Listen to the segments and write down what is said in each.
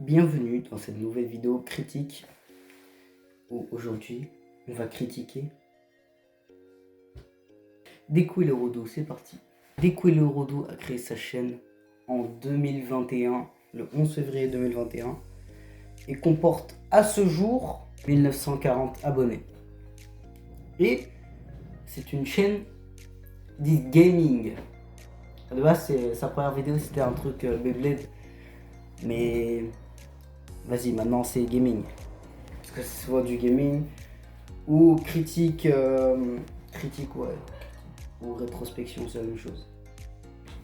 Bienvenue dans cette nouvelle vidéo critique où aujourd'hui on va critiquer Deco et le Rodo. C'est parti. Deco et le Rodo a créé sa chaîne en 2021, le 11 février 2021 et comporte à ce jour 1940 abonnés. Et c'est une chaîne dite gaming. De base, sa première vidéo c'était un truc Beyblade, mais vas-y, maintenant c'est gaming. Parce que c'est soit du gaming ou critique, ouais, ou rétrospection, c'est la même chose.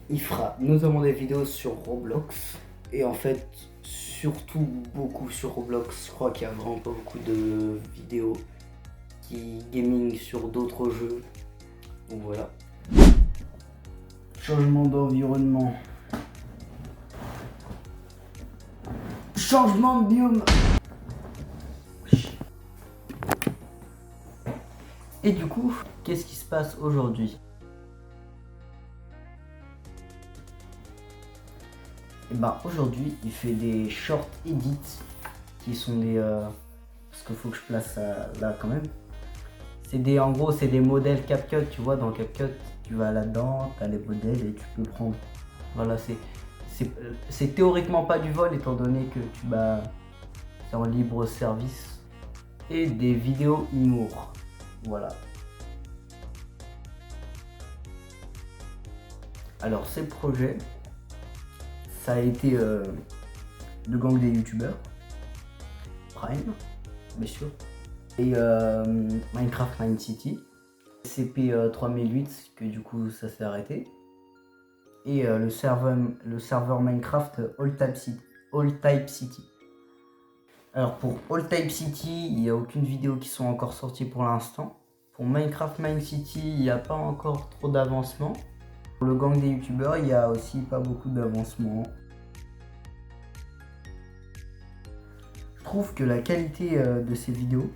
Il fera notamment des vidéos sur Roblox et en fait, surtout beaucoup sur Roblox. Je crois qu'il y a vraiment pas beaucoup de vidéos qui gaming sur d'autres jeux. Donc voilà. Changement d'environnement. Changement de biome. Et du coup, qu'est-ce qui se passe aujourd'hui? Et ben aujourd'hui, il fait des short edits qui sont des parce qu'il faut que je place ça là quand même. C'est des, en gros, c'est des modèles CapCut, tu vois, dans CapCut, tu vas là-dedans, tu as les modèles et tu peux prendre. Voilà, c'est théoriquement pas du vol étant donné que c'est en libre service. Et des vidéos humour. Voilà. Alors ces projets, ça a été le gang des youtubeurs, Prime, bien sûr, et Minecraft Mine City, CP 3008, que du coup ça s'est arrêté, et le serveur Minecraft All Type City. Alors pour All Type City, il n'y a aucune vidéo qui sont encore sorties pour l'instant. Pour Minecraft Mine City, il n'y a pas encore trop d'avancement. Pour le gang des youtubeurs, il n'y a aussi pas beaucoup d'avancement. Je trouve que la qualité de ces vidéos,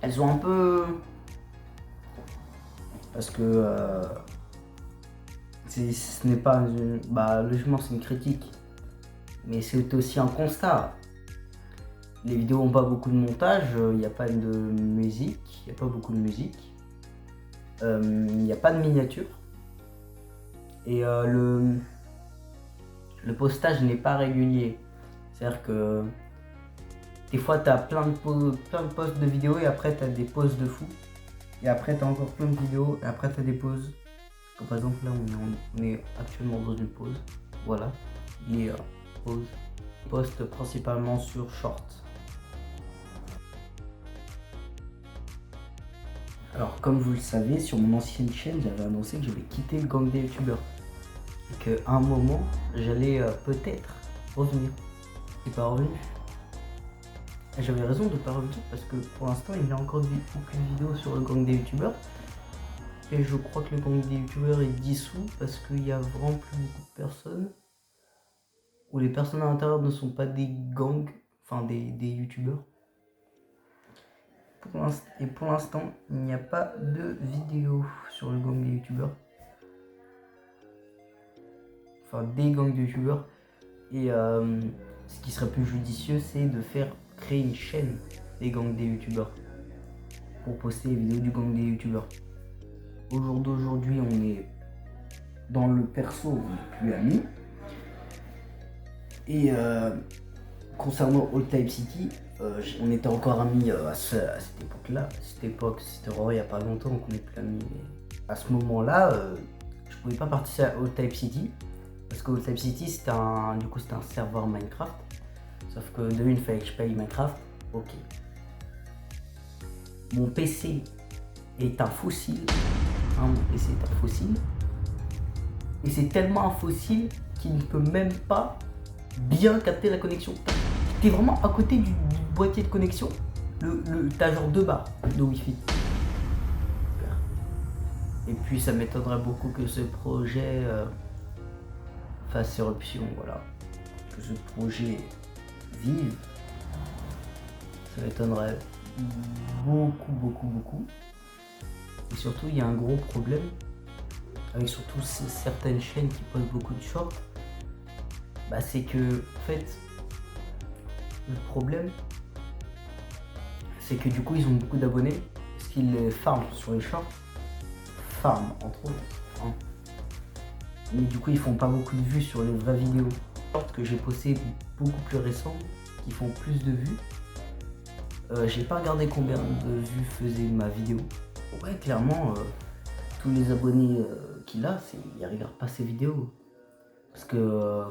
elles sont un peu... Parce que ce n'est pas une... logiquement c'est une critique, mais c'est aussi un constat. Les vidéos n'ont pas beaucoup de montage, il n'y a pas de musique, il n'y a pas beaucoup de musique, il n'y a pas de miniature. Et le postage n'est pas régulier. C'est-à-dire que des fois tu as plein de posts de vidéos et après tu as des pauses de fou. Et après tu as encore plein de vidéos et après tu as des pauses. Comme par exemple là on est actuellement dans une pause. Voilà. Il est pause. Il poste principalement sur Short. Alors comme vous le savez, sur mon ancienne chaîne, j'avais annoncé que je vais quitter le gang des youtubeurs. Et qu'à un moment, j'allais peut-être revenir. Je suis pas revenu. Et j'avais raison de ne pas revenir parce que pour l'instant, il n'y a encore aucune vidéo sur le gang des youtubeurs. Et je crois que le gang des youtubeurs est dissous parce qu'il y a vraiment plus beaucoup de personnes. Ou les personnes à l'intérieur ne sont pas des gangs, enfin des youtubeurs. Et pour l'instant, il n'y a pas de vidéo sur le gang des youtubeurs. Enfin des gangs de youtubeurs. Et ce qui serait plus judicieux, c'est de créer une chaîne des gangs des youtubeurs pour poster les vidéos du gang des youtubeurs. Au jour d'aujourd'hui, on est dans le perso, on n'est plus amis. Et concernant All Type City, on était encore amis à cette époque-là. C'était vraiment il n'y a pas longtemps qu'on n'est plus amis. Mais à ce moment-là, je pouvais pas participer à All Type City. Parce que All Type City c'était un serveur Minecraft. Sauf que de une, il fallait que je paye Minecraft. Ok. Mon PC est un fossile. Mon PC est un fossile. Et c'est tellement un fossile qu'il ne peut même pas bien capter la connexion. T'es vraiment à côté du boîtier de connexion. T'as genre 2 barres de Wi-Fi. Et puis ça m'étonnerait beaucoup que ce projet fasse éruption, voilà. Que ce projet vive, ça m'étonnerait beaucoup. Et surtout, il y a un gros problème avec surtout certaines chaînes qui postent beaucoup de shorts. C'est que, en fait, Le problème, c'est que du coup, ils ont beaucoup d'abonnés, parce qu'ils les farment sur les shorts. Farm, entre autres. Hein. Mais du coup, ils font pas beaucoup de vues sur les vraies vidéos. Shorts que j'ai posté beaucoup plus récents, qui font plus de vues. J'ai pas regardé combien de vues faisait ma vidéo. Ouais, clairement, tous les abonnés qu'il a, ils regardent pas ses vidéos. Parce que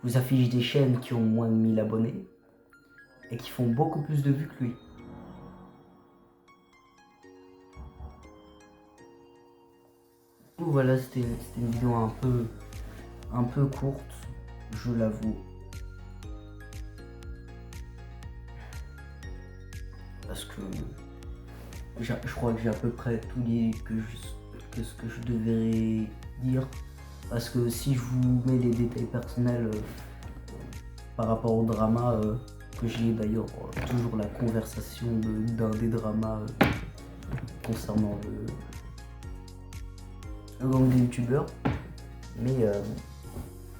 vous affichez des chaînes qui ont moins de 1000 abonnés et qui font beaucoup plus de vues que lui. Voilà, c'était une vidéo un peu courte, je l'avoue. Parce que je crois que j'ai à peu près tout dit que ce que je devrais dire. Parce que si je vous mets les détails personnels par rapport au drama, que j'ai d'ailleurs toujours la conversation d'un des dramas concernant le gang des youtubeurs, mais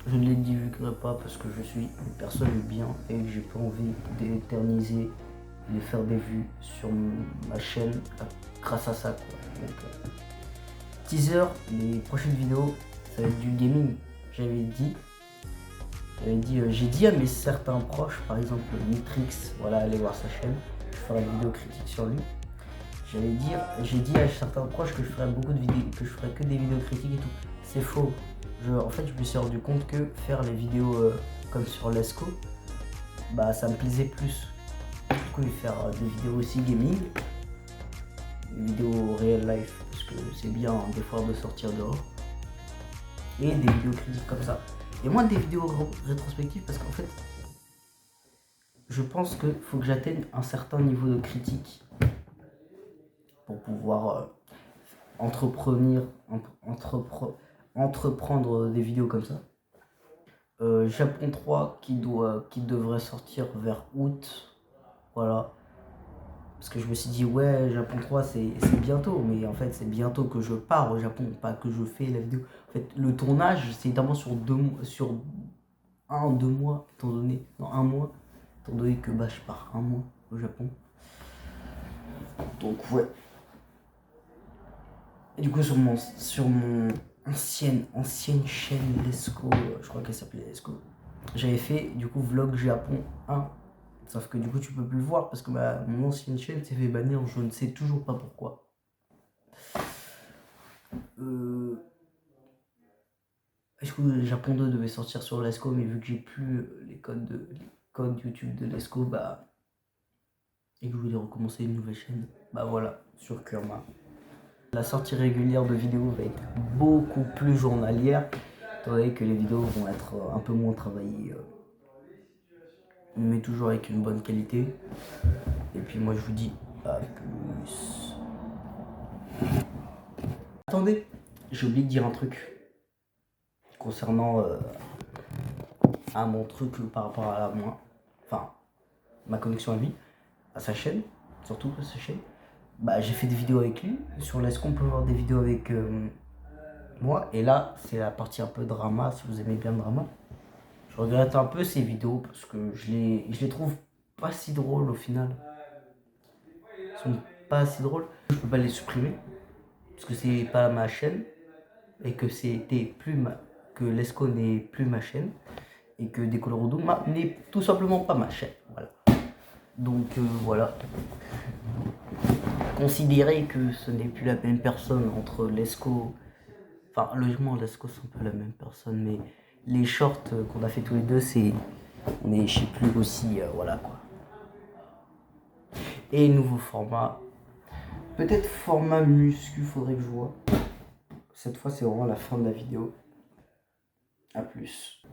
je ne les divulguerai pas parce que je suis une personne bien et que j'ai pas envie d'éterniser et de faire des vues sur ma chaîne grâce à ça, quoi. Donc, teaser, les prochaines vidéos, ça va être du gaming. J'ai dit à mes certains proches, par exemple Nitrix, voilà, allez voir sa chaîne, je ferai une vidéo critique sur lui. J'ai dit à certains proches que je ferais beaucoup de vidéos, que je ferais que des vidéos critiques et tout. C'est faux. En fait, je me suis rendu compte que faire les vidéos comme sur Lesco, bah ça me plaisait plus. Du coup, faire des vidéos aussi gaming, des vidéos real life, parce que c'est bien des fois de sortir dehors, et des vidéos critiques comme ça. Et moins des vidéos rétrospectives, parce qu'en fait, je pense qu'il faut que j'atteigne un certain niveau de critique pour pouvoir entreprendre des vidéos comme ça. Japon 3 qui devrait sortir vers août, voilà. Parce que je me suis dit, ouais, Japon 3 c'est bientôt, mais en fait c'est bientôt que je pars au Japon, pas que je fais la vidéo. En fait, le tournage c'est évidemment sur 1-2 mois, étant donné, non, 1 mois, étant donné que bah, je pars 1 mois au Japon. Donc ouais. Et du coup sur mon ancienne chaîne Lesco, je crois qu'elle s'appelait Lesco, j'avais fait du coup vlog Japon 1. Sauf que du coup tu peux plus le voir parce que mon ancienne chaîne s'est fait bannir, je ne sais toujours pas pourquoi. Du coup Japon 2 devait sortir sur Lesco, mais vu que j'ai plus les codes YouTube de Lesco, bah, et que je voulais recommencer une nouvelle chaîne, bah voilà, sur Kurma. La sortie régulière de vidéos va être beaucoup plus journalière, étant donné que les vidéos vont être un peu moins travaillées, mais toujours avec une bonne qualité. Et puis moi je vous dis à plus. Attendez, j'ai oublié de dire un truc concernant mon truc par rapport à moi, enfin ma connexion à lui, à sa chaîne, surtout à sa chaîne. Bah j'ai fait des vidéos avec lui, sur Lesco on peut voir des vidéos avec moi, et là c'est la partie un peu drama, si vous aimez bien le drama. Je regrette un peu ces vidéos parce que je les trouve pas si drôles au final. Ils sont pas si drôles, je peux pas les supprimer parce que c'est pas ma chaîne et que que Lesco n'est plus ma chaîne et que Decolorodo n'est tout simplement pas ma chaîne. Voilà. Donc voilà. Considérez que ce n'est plus la même personne entre Lesco. Enfin, logiquement, Lesco c'est un peu la même personne, mais les shorts qu'on a fait tous les deux, on est, je sais plus aussi, voilà quoi. Et nouveau format. Peut-être format muscu, faudrait que je vois. Cette fois, c'est vraiment la fin de la vidéo. A plus.